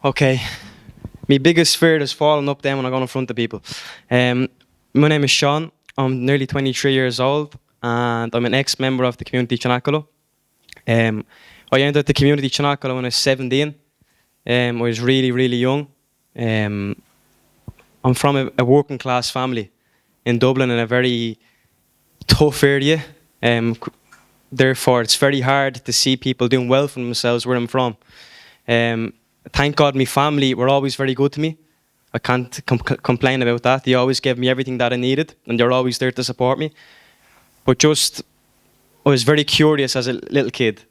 Okay. My biggest fear is falling up then when I go in front of people. My name is Sean. I'm nearly 23 years old and I'm an ex-member of the community Cenaclo. I entered the community Cenaclo when I was 17. I was really, really young. I'm from a working class family in Dublin in a very tough area. Therefore, it's very hard to see people doing well for themselves where I'm from. Thank God my family were always very good to me. I can't complain about that. They always gave me everything that I needed and they're always there to support me. But I was very curious as a little kid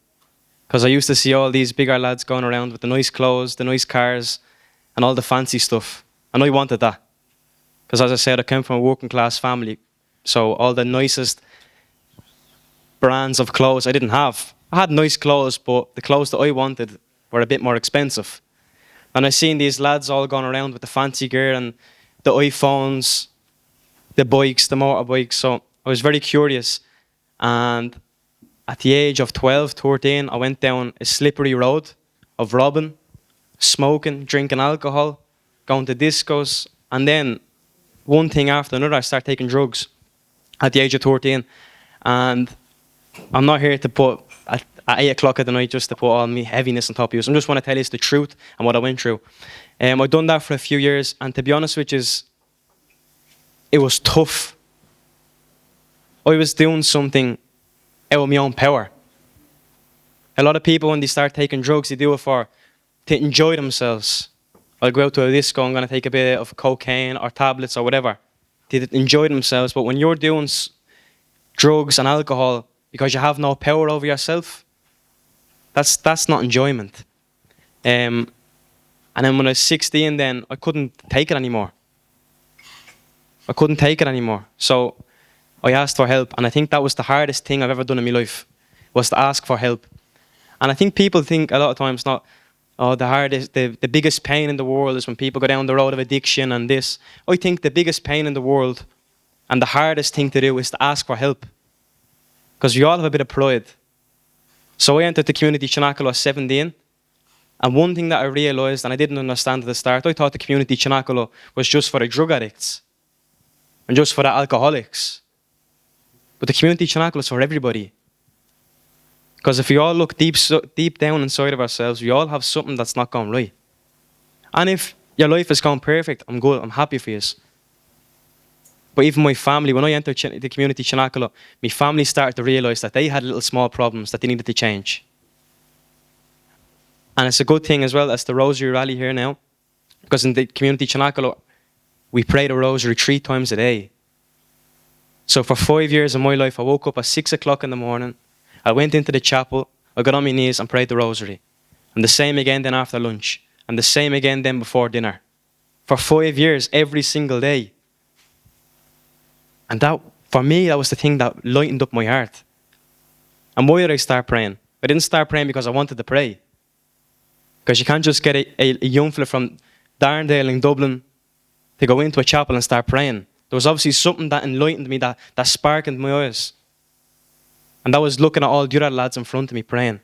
because I used to see all these bigger lads going around with the nice clothes, the nice cars and all the fancy stuff. And I wanted that. Because as I said, I came from a working class family. So all the nicest brands of clothes I didn't have. I had nice clothes, but the clothes that I wanted were a bit more expensive. And I seen these lads all going around with the fancy gear and the iPhones, the bikes, the motorbikes. So I was very curious. And at the age of 12, 13, I went down a slippery road of robbing, smoking, drinking alcohol, going to discos. And then one thing after another, I started taking drugs at the age of 13. And I'm not here to put at 8 o'clock at the night just to put all my heaviness on top of you. So I just want to tell you the truth and what I went through. I've done that for a few years, and to be honest with you, it was tough. I was doing something out of my own power. A lot of people, when they start taking drugs, they do it to enjoy themselves. I'll go out to a disco, I'm going to take a bit of cocaine or tablets or whatever. They enjoy themselves, but when you're doing drugs and alcohol because you have no power over yourself, that's not enjoyment. And then when I was 16, then I couldn't take it anymore. So I asked for help, and I think that was the hardest thing I've ever done in my life, was to ask for help. And I think people think a lot of times the biggest pain in the world is when people go down the road of addiction and this. I think the biggest pain in the world and the hardest thing to do is to ask for help. Because we all have a bit of pride. So I entered the community Cenaclo at 17. And one thing that I realised, and I didn't understand at the start, I thought the community Cenaclo was just for the drug addicts and just for the alcoholics. But the community Cenaclo is for everybody. Because if we all look deep down inside of ourselves, we all have something that's not going right. And if your life is going perfect, I'm good, I'm happy for you. But even my family, when I entered the community Cenaclo, my family started to realise that they had little small problems that they needed to change. And it's a good thing as well, that's the Rosary rally here now. Because in the community Cenaclo, we pray the Rosary 3 times a day. So for 5 years of my life, I woke up at 6 o'clock in the morning. I went into the chapel, I got on my knees and prayed the Rosary. And the same again then after lunch. And the same again then before dinner. For 5 years, every single day. And that, for me, that was the thing that lightened up my heart. And why did I start praying? I didn't start praying because I wanted to pray. Because you can't just get a young fella from Darndale in Dublin to go into a chapel and start praying. There was obviously something that enlightened me, that sparkled my eyes. And that was looking at all the other lads in front of me praying,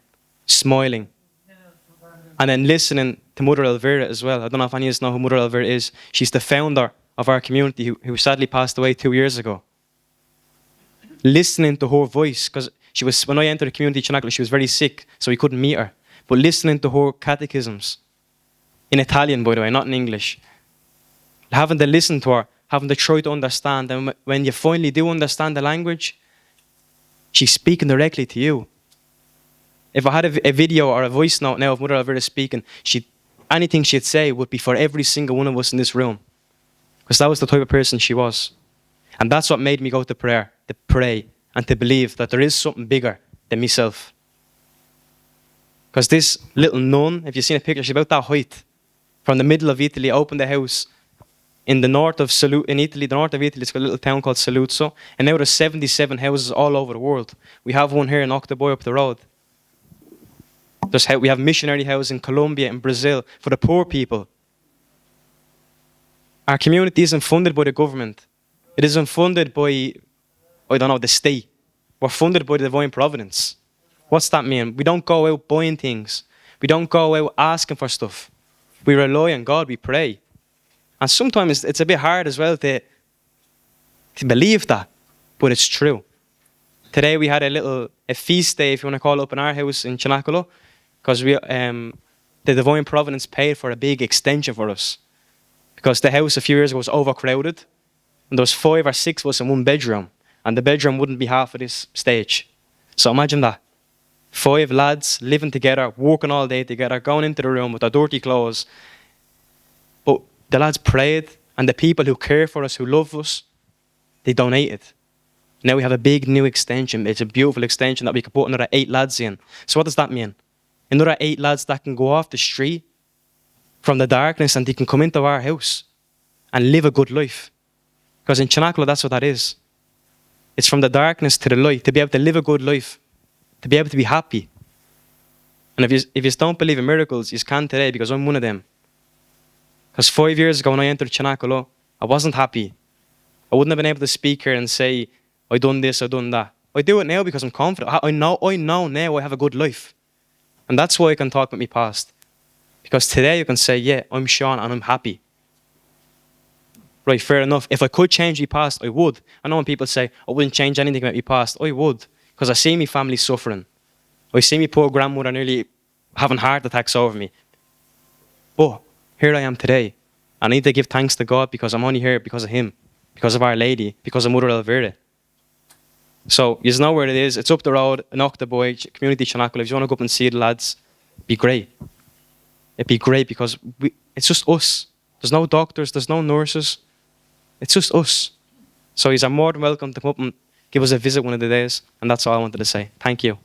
smiling. And then listening to Mother Elvira as well. I don't know if any of us know who Mother Elvira is. She's the founder of our community who sadly passed away 2 years ago. Listening to her voice, because when I entered the community Cenaclo, she was very sick, so we couldn't meet her. But listening to her catechisms, in Italian by the way, not in English. Having to listen to her, having to try to understand, and when you finally do understand the language, she's speaking directly to you. If I had a video or a voice note now of Mother Elvira speaking, anything she'd say would be for every single one of us in this room. Because that was the type of person she was. And that's what made me go to prayer, to pray, and to believe that there is something bigger than myself. Because this little nun, if you've seen a picture, she's about that height. From the middle of Italy, opened a house in the north of Italy. The north of Italy, it's got a little town called Saluzzo. And now there's 77 houses all over the world. We have one here in Octoboy up the road. We have missionary houses in Colombia and Brazil for the poor people. Our community isn't funded by the government. It isn't funded by, the state. We're funded by the divine providence. What's that mean? We don't go out buying things. We don't go out asking for stuff. We rely on God, we pray. And sometimes it's a bit hard as well to believe that, but it's true. Today we had a feast day, if you want to call it, up in our house in Cenaclo, because the Divine Providence paid for a big extension for us. Because the house a few years ago was overcrowded, and there was 5 or 6 of us in one bedroom, and the bedroom wouldn't be half of this stage. So imagine that. 5 lads living together, working all day together, going into the room with their dirty clothes. But the lads prayed, and the people who care for us, who love us, they donated. Now we have a big new extension. It's a beautiful extension that we can put another 8 lads in. So what does that mean? Another 8 lads that can go off the street from the darkness and they can come into our house and live a good life. Because in Cenaclo, that's what that is. It's from the darkness to the light, to be able to live a good life, to be able to be happy. And if you don't believe in miracles, you can today, because I'm one of them. Because 5 years ago when I entered Cenaclo, I wasn't happy. I wouldn't have been able to speak here and say, I done this, I done that. I do it now because I'm confident. I know now I have a good life. And that's why I can talk about my past. Because today you can say, yeah, I'm Sean and I'm happy. Right, fair enough. If I could change my past, I would. I know when people say, I wouldn't change anything about my past, I would. Because I see my family suffering. I see my poor grandmother nearly having heart attacks over me. But here I am today. I need to give thanks to God because I'm only here because of Him, because of Our Lady, because of Mother Elvira. So, you know where it is. It's up the road in Octoboy, Community Cenaclo. If you want to go up and see the lads, it'd be great. It'd be great because it's just us. There's no doctors, there's no nurses. It's just us. So you're more than welcome to come up and give us a visit one of the days. And that's all I wanted to say. Thank you.